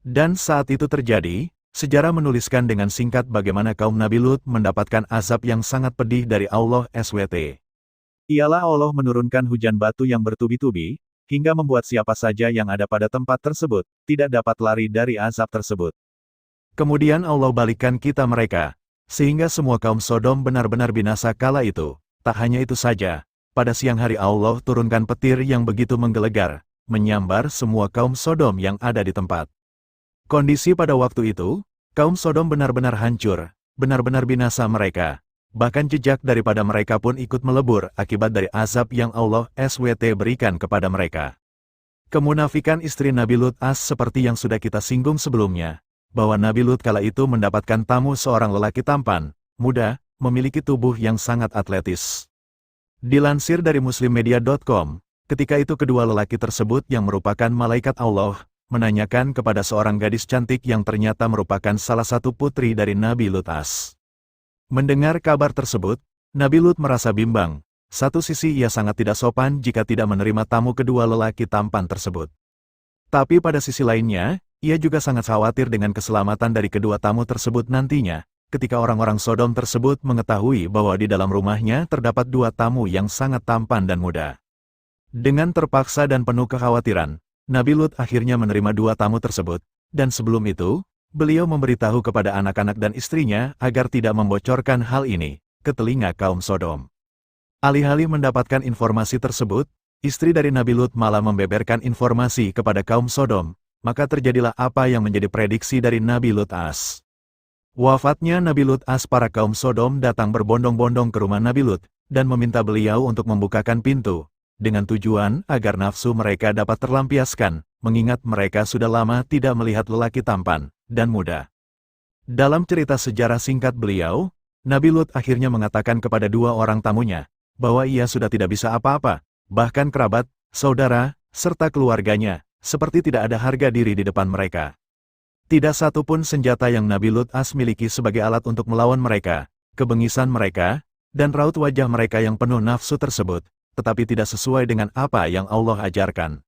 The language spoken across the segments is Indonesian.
Dan saat itu terjadi, sejarah menuliskan dengan singkat bagaimana kaum Nabi Lut mendapatkan azab yang sangat pedih dari Allah SWT. Ialah Allah menurunkan hujan batu yang bertubi-tubi, hingga membuat siapa saja yang ada pada tempat tersebut, tidak dapat lari dari azab tersebut. Kemudian Allah balikkan kita mereka, sehingga semua kaum Sodom benar-benar binasa kala itu. Tak hanya itu saja, pada siang hari Allah turunkan petir yang begitu menggelegar, menyambar semua kaum Sodom yang ada di tempat. Kondisi pada waktu itu, kaum Sodom benar-benar hancur, benar-benar binasa mereka. Bahkan jejak daripada mereka pun ikut melebur akibat dari azab yang Allah SWT berikan kepada mereka. Kemunafikan istri Nabi Lut seperti yang sudah kita singgung sebelumnya, bahwa Nabi Lut kala itu mendapatkan tamu seorang lelaki tampan, muda, memiliki tubuh yang sangat atletis. Dilansir dari muslimmedia.com, ketika itu kedua lelaki tersebut yang merupakan malaikat Allah, menanyakan kepada seorang gadis cantik yang ternyata merupakan salah satu putri dari Nabi Lut Mendengar kabar tersebut, Nabi Lut merasa bimbang. Satu sisi ia sangat tidak sopan jika tidak menerima tamu kedua lelaki tampan tersebut. Tapi pada sisi lainnya, ia juga sangat khawatir dengan keselamatan dari kedua tamu tersebut nantinya, ketika orang-orang Sodom tersebut mengetahui bahwa di dalam rumahnya terdapat dua tamu yang sangat tampan dan muda. Dengan terpaksa dan penuh kekhawatiran, Nabi Lut akhirnya menerima dua tamu tersebut, dan sebelum itu, beliau memberitahu kepada anak-anak dan istrinya agar tidak membocorkan hal ini ke telinga kaum Sodom. Alih-alih mendapatkan informasi tersebut, istri dari Nabi Lut malah membeberkan informasi kepada kaum Sodom, maka terjadilah apa yang menjadi prediksi dari Nabi Lut Wafatnya Nabi Lut para kaum Sodom datang berbondong-bondong ke rumah Nabi Lut, dan meminta beliau untuk membukakan pintu, dengan tujuan agar nafsu mereka dapat terlampiaskan, mengingat mereka sudah lama tidak melihat lelaki tampan dan muda. Dalam cerita sejarah singkat beliau, Nabi Lut akhirnya mengatakan kepada dua orang tamunya, bahwa ia sudah tidak bisa apa-apa, bahkan kerabat, saudara, serta keluarganya, seperti tidak ada harga diri di depan mereka. Tidak satu pun senjata yang Nabi Lut miliki sebagai alat untuk melawan mereka, kebengisan mereka, dan raut wajah mereka yang penuh nafsu tersebut, tetapi tidak sesuai dengan apa yang Allah ajarkan.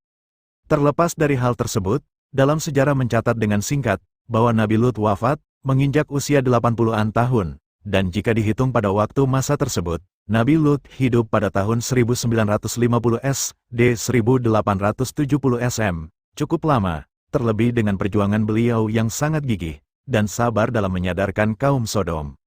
Terlepas dari hal tersebut, dalam sejarah mencatat dengan singkat, bahwa Nabi Lut wafat, menginjak usia 80-an tahun, dan jika dihitung pada waktu masa tersebut, Nabi Lut hidup pada tahun 1950 SD 1870 SM, cukup lama, terlebih dengan perjuangan beliau yang sangat gigih, dan sabar dalam menyadarkan kaum Sodom.